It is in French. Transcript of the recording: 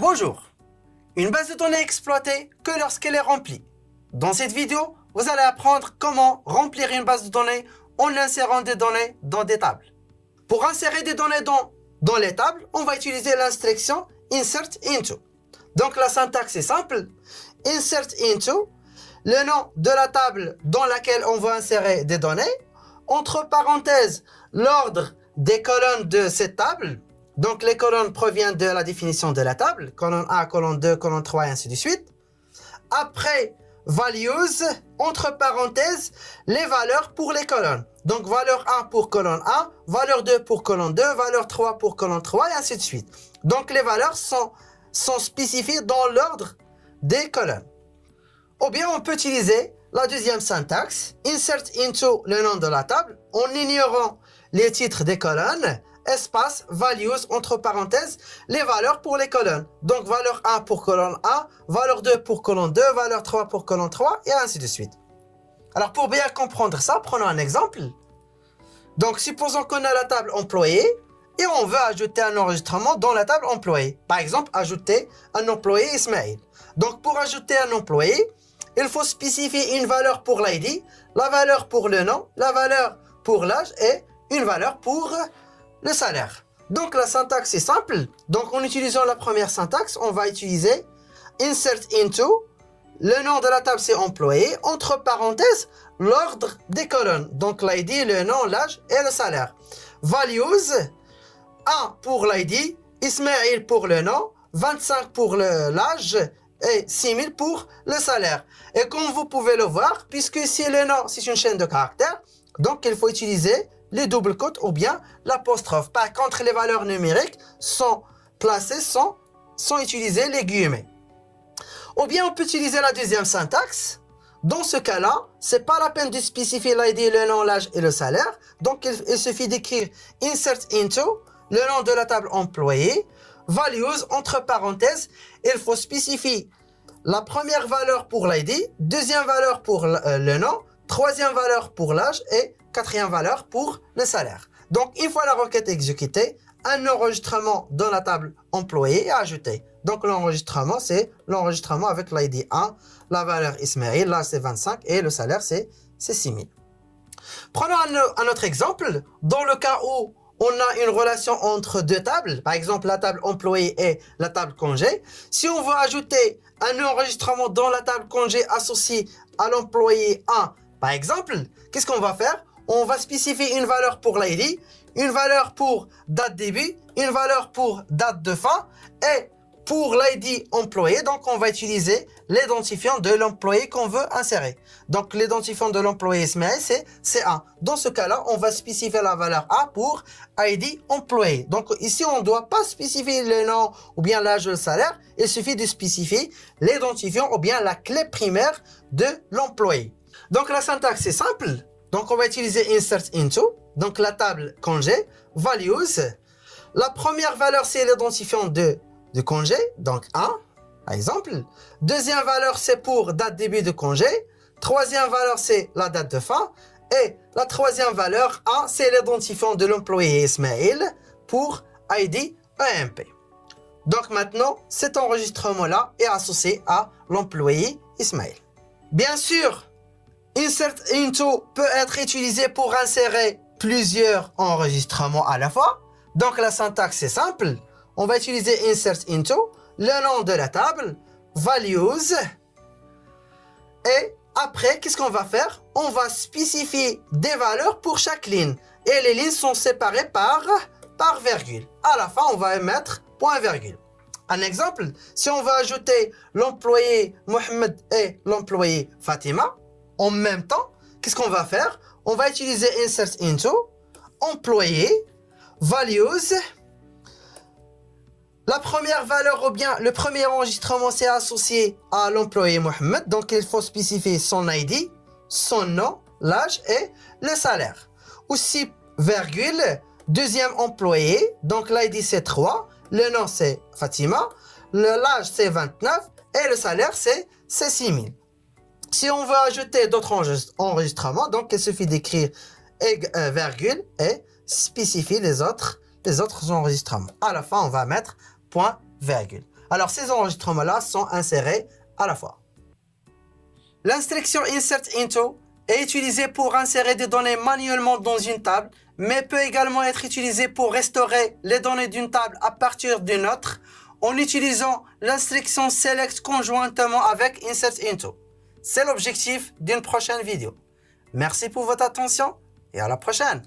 Bonjour. Une base de données exploitée que lorsqu'elle est remplie. Dans cette vidéo, vous allez apprendre comment remplir une base de données en insérant des données dans des tables. Pour insérer des données dans les tables, on va utiliser l'instruction insert into. Donc la syntaxe est simple. Insert into, le nom de la table dans laquelle on va insérer des données. Entre parenthèses, l'ordre des colonnes de cette table. Donc les colonnes proviennent de la définition de la table. Colonne A, colonne 2, colonne 3 et ainsi de suite. Après, values, entre parenthèses, les valeurs pour les colonnes. Donc valeur 1 pour colonne 1, valeur 2 pour colonne 2, valeur 3 pour colonne 3 et ainsi de suite. Donc les valeurs sont spécifiées dans l'ordre des colonnes. Ou bien on peut utiliser la deuxième syntaxe, insert into le nom de la table, en ignorant les titres des colonnes, espace, values, entre parenthèses, les valeurs pour les colonnes. Donc valeur 1 pour colonne 1, valeur 2 pour colonne 2, valeur 3 pour colonne 3 et ainsi de suite. Alors pour bien comprendre ça, prenons un exemple. Donc supposons qu'on a la table employé et on veut ajouter un enregistrement dans la table employé. Par exemple, ajouter un employé Ismaël. Donc pour ajouter un employé, il faut spécifier une valeur pour l'ID, la valeur pour le nom, la valeur pour l'âge et une valeur pour le salaire. Donc la syntaxe est simple. Donc en utilisant la première syntaxe, on va utiliser insert into. Le nom de la table c'est employé. Entre parenthèses, l'ordre des colonnes. Donc l'ID, le nom, l'âge et le salaire. Values, 1 pour l'ID, Ismaël pour le nom, 25 pour l'âge et 6000 pour le salaire. Et comme vous pouvez le voir, puisque ici le nom c'est une chaîne de caractères, donc il faut utiliser les doubles quotes ou bien l'apostrophe. Par contre, les valeurs numériques sont placées sans utiliser les guillemets. Ou bien on peut utiliser la deuxième syntaxe. Dans ce cas-là, c'est pas la peine de spécifier l'ID, le nom, l'âge et le salaire. Donc il suffit d'écrire insert into, le nom de la table employée, values, entre parenthèses, il faut spécifier la première valeur pour l'ID, deuxième valeur pour le nom, troisième valeur pour l'âge et quatrième valeur pour le salaire. Donc, une fois la requête exécutée, un enregistrement dans la table employée est ajouté. Donc, l'enregistrement, c'est l'enregistrement avec l'ID 1, la valeur Ismaël, là c'est 25 et le salaire c'est 6000. Prenons un autre exemple. Dans le cas où on a une relation entre deux tables, par exemple la table employée et la table congé. Si on veut ajouter un enregistrement dans la table congé associé à l'employé 1, par exemple, qu'est-ce qu'on va faire? On va spécifier une valeur pour l'ID, une valeur pour date début, une valeur pour date de fin et pour l'ID employé, donc on va utiliser l'identifiant de l'employé qu'on veut insérer. Donc l'identifiant de l'employé Ismaël, c'est C1. Dans ce cas-là, on va spécifier la valeur A pour ID employé. Donc ici, on ne doit pas spécifier le nom ou bien l'âge ou le salaire. Il suffit de spécifier l'identifiant ou bien la clé primaire de l'employé. Donc la syntaxe est simple. Donc on va utiliser insert into, donc la table congé, values. La première valeur, c'est l'identifiant de congé, donc 1, par exemple. Deuxième valeur, c'est pour date début de congé. Troisième valeur, c'est la date de fin. Et la troisième valeur, 1, c'est l'identifiant de l'employé Ismaël pour ID EMP. Donc maintenant, cet enregistrement-là est associé à l'employé Ismaël. Bien sûr, insert into peut être utilisé pour insérer plusieurs enregistrements à la fois. Donc la syntaxe est simple. On va utiliser insert into, le nom de la table, values. Et après, qu'est-ce qu'on va faire? On va spécifier des valeurs pour chaque ligne. Et les lignes sont séparées par virgule. À la fin, on va mettre point virgule. Un exemple, si on veut ajouter l'employé Mohamed et l'employé Fatima, en même temps, qu'est-ce qu'on va faire? On va utiliser insert into, employé, values. La première valeur ou bien le premier enregistrement c'est associé à l'employé Mohamed. Donc il faut spécifier son ID, son nom, l'âge et le salaire. Aussi, virgule, deuxième employé. Donc l'ID c'est 3, le nom c'est Fatima, l'âge c'est 29 et le salaire c'est 6000. Si on veut ajouter d'autres enregistrements, donc il suffit d'écrire virgule et spécifier les autres enregistrements. À la fin, on va mettre point virgule. Alors, ces enregistrements-là sont insérés à la fois. L'instruction Insert Into est utilisée pour insérer des données manuellement dans une table, mais peut également être utilisée pour restaurer les données d'une table à partir d'une autre en utilisant l'instruction Select conjointement avec Insert Into. C'est l'objectif d'une prochaine vidéo. Merci pour votre attention et à la prochaine.